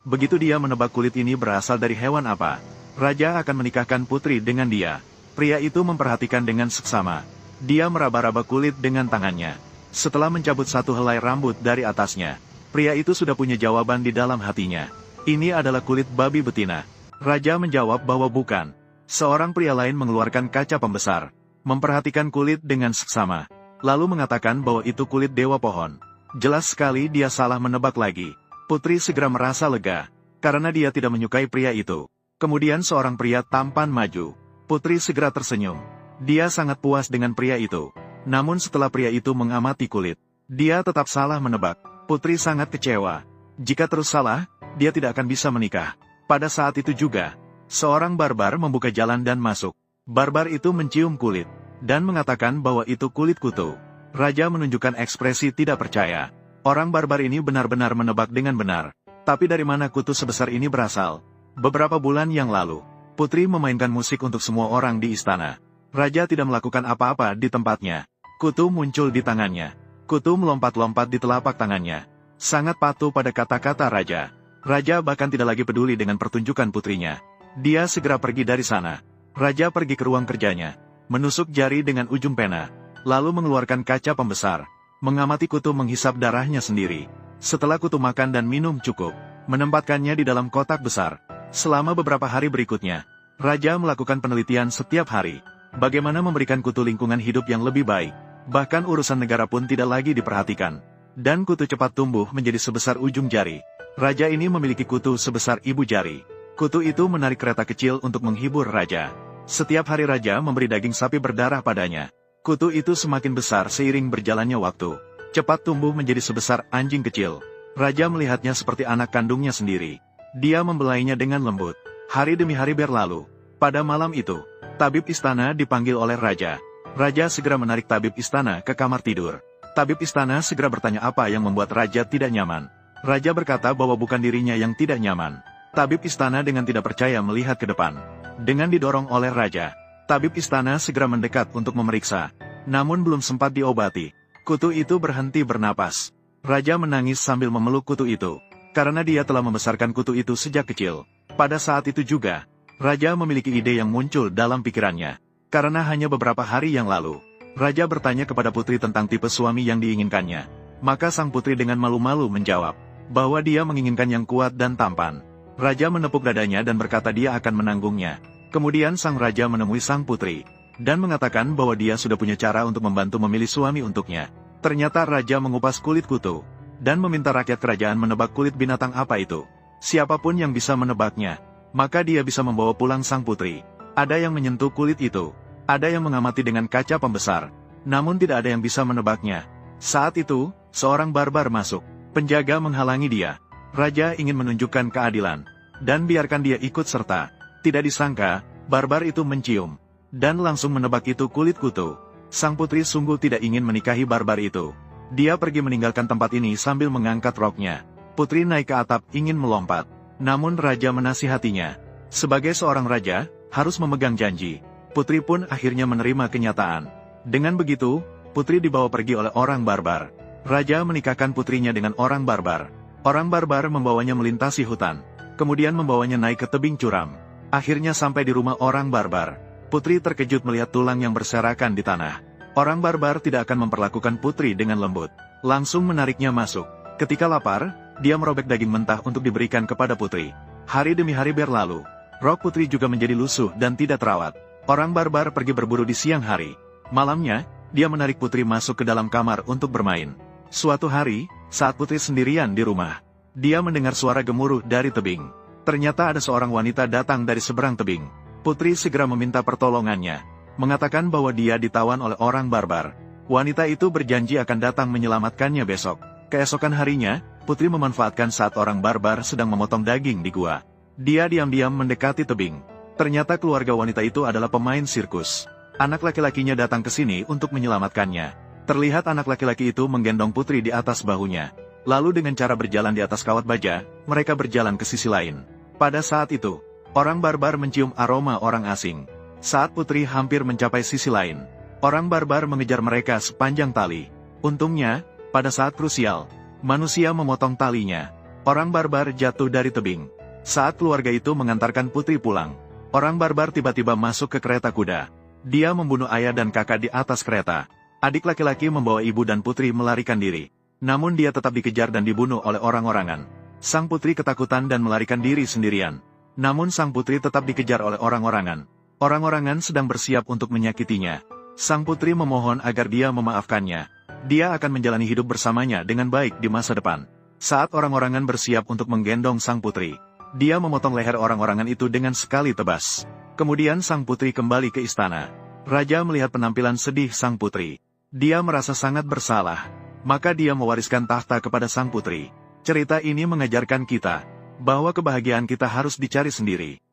Begitu dia menebak kulit ini berasal dari hewan apa, raja akan menikahkan putri dengan dia. Pria itu memperhatikan dengan seksama. Dia meraba-raba kulit dengan tangannya. Setelah mencabut satu helai rambut dari atasnya, pria itu sudah punya jawaban di dalam hatinya. Ini adalah kulit babi betina. Raja menjawab bahwa bukan. Seorang pria lain mengeluarkan kaca pembesar, memperhatikan kulit dengan seksama, lalu mengatakan bahwa itu kulit dewa pohon. Jelas sekali dia salah menebak lagi. Putri segera merasa lega, karena dia tidak menyukai pria itu. Kemudian seorang pria tampan maju. Putri segera tersenyum. Dia sangat puas dengan pria itu. Namun setelah pria itu mengamati kulit, dia tetap salah menebak. Putri sangat kecewa. Jika terus salah, dia tidak akan bisa menikah. Pada saat itu juga, seorang barbar membuka jalan dan masuk. Barbar itu mencium kulit, dan mengatakan bahwa itu kulit kutu. Raja menunjukkan ekspresi tidak percaya. Orang barbar ini benar-benar menebak dengan benar. Tapi dari mana kutu sebesar ini berasal? Beberapa bulan yang lalu, Putri memainkan musik untuk semua orang di istana. Raja tidak melakukan apa-apa di tempatnya. Kutu muncul di tangannya. Kutu melompat-lompat di telapak tangannya. Sangat patuh pada kata-kata raja. Raja bahkan tidak lagi peduli dengan pertunjukan putrinya. Dia segera pergi dari sana. Raja pergi ke ruang kerjanya, menusuk jari dengan ujung pena, lalu mengeluarkan kaca pembesar, mengamati kutu menghisap darahnya sendiri. Setelah kutu makan dan minum cukup, menempatkannya di dalam kotak besar. Selama beberapa hari berikutnya, Raja melakukan penelitian setiap hari, bagaimana memberikan kutu lingkungan hidup yang lebih baik. Bahkan urusan negara pun tidak lagi diperhatikan. Dan kutu cepat tumbuh menjadi sebesar ujung jari. Raja ini memiliki kutu sebesar ibu jari. Kutu itu menarik kereta kecil untuk menghibur Raja. Setiap hari Raja memberi daging sapi berdarah padanya. Kutu itu semakin besar seiring berjalannya waktu. Cepat tumbuh menjadi sebesar anjing kecil. Raja melihatnya seperti anak kandungnya sendiri. Dia membelainya dengan lembut. Hari demi hari berlalu. Pada malam itu, tabib istana dipanggil oleh Raja. Raja segera menarik tabib istana ke kamar tidur. Tabib istana segera bertanya apa yang membuat Raja tidak nyaman. Raja berkata bahwa bukan dirinya yang tidak nyaman. Tabib istana dengan tidak percaya melihat ke depan. Dengan didorong oleh Raja, tabib istana segera mendekat untuk memeriksa. Namun belum sempat diobati, kutu itu berhenti bernapas. Raja menangis sambil memeluk kutu itu, karena dia telah membesarkan kutu itu sejak kecil. Pada saat itu juga, Raja memiliki ide yang muncul dalam pikirannya. Karena hanya beberapa hari yang lalu, Raja bertanya kepada putri tentang tipe suami yang diinginkannya. Maka sang putri dengan malu-malu menjawab, bahwa dia menginginkan yang kuat dan tampan. Raja menepuk dadanya dan berkata dia akan menanggungnya. Kemudian sang raja menemui sang putri, dan mengatakan bahwa dia sudah punya cara untuk membantu memilih suami untuknya. Ternyata raja mengupas kulit kutu, dan meminta rakyat kerajaan menebak kulit binatang apa itu. Siapapun yang bisa menebaknya, maka dia bisa membawa pulang sang putri. Ada yang menyentuh kulit itu, ada yang mengamati dengan kaca pembesar, namun tidak ada yang bisa menebaknya. Saat itu, seorang barbar masuk. Penjaga menghalangi dia. Raja ingin menunjukkan keadilan, dan biarkan dia ikut serta. Tidak disangka, barbar itu mencium, dan langsung menebak itu kulit kutu. Sang putri sungguh tidak ingin menikahi barbar itu. Dia pergi meninggalkan tempat ini sambil mengangkat roknya. Putri naik ke atap ingin melompat, namun raja menasihatinya. Sebagai seorang raja, harus memegang janji. Putri pun akhirnya menerima kenyataan. Dengan begitu, putri dibawa pergi oleh orang barbar. Raja menikahkan putrinya dengan orang barbar. Orang barbar membawanya melintasi hutan, kemudian membawanya naik ke tebing curam. Akhirnya sampai di rumah orang barbar. Putri terkejut melihat tulang yang berserakan di tanah. Orang barbar tidak akan memperlakukan putri dengan lembut. Langsung menariknya masuk. Ketika lapar, dia merobek daging mentah untuk diberikan kepada putri. Hari demi hari berlalu. Rok putri juga menjadi lusuh dan tidak terawat. Orang barbar pergi berburu di siang hari. Malamnya, dia menarik putri masuk ke dalam kamar untuk bermain. Suatu hari, saat putri sendirian di rumah, dia mendengar suara gemuruh dari tebing. Ternyata ada seorang wanita datang dari seberang tebing. Putri segera meminta pertolongannya, mengatakan bahwa dia ditawan oleh orang barbar. Wanita itu berjanji akan datang menyelamatkannya besok. Keesokan harinya, putri memanfaatkan saat orang barbar sedang memotong daging di gua. Dia diam-diam mendekati tebing. Ternyata keluarga wanita itu adalah pemain sirkus. Anak laki-lakinya datang ke sini untuk menyelamatkannya. Terlihat anak laki-laki itu menggendong putri di atas bahunya. Lalu dengan cara berjalan di atas kawat baja, mereka berjalan ke sisi lain. Pada saat itu, orang barbar mencium aroma orang asing. Saat putri hampir mencapai sisi lain, orang barbar mengejar mereka sepanjang tali. Untungnya, pada saat krusial, manusia memotong talinya. Orang barbar jatuh dari tebing. Saat keluarga itu mengantarkan putri pulang, orang barbar tiba-tiba masuk ke kereta kuda. Dia membunuh ayah dan kakak di atas kereta. Adik laki-laki membawa ibu dan putri melarikan diri. Namun dia tetap dikejar dan dibunuh oleh orang-orangan. Sang putri ketakutan dan melarikan diri sendirian. Namun sang putri tetap dikejar oleh orang-orangan. Orang-orangan sedang bersiap untuk menyakitinya. Sang putri memohon agar dia memaafkannya. Dia akan menjalani hidup bersamanya dengan baik di masa depan. Saat orang-orangan bersiap untuk menggendong sang putri, dia memotong leher orang-orangan itu dengan sekali tebas. Kemudian sang putri kembali ke istana. Raja melihat penampilan sedih sang putri. Dia merasa sangat bersalah. Maka dia mewariskan tahta kepada sang putri. Cerita ini mengajarkan kita bahwa kebahagiaan kita harus dicari sendiri.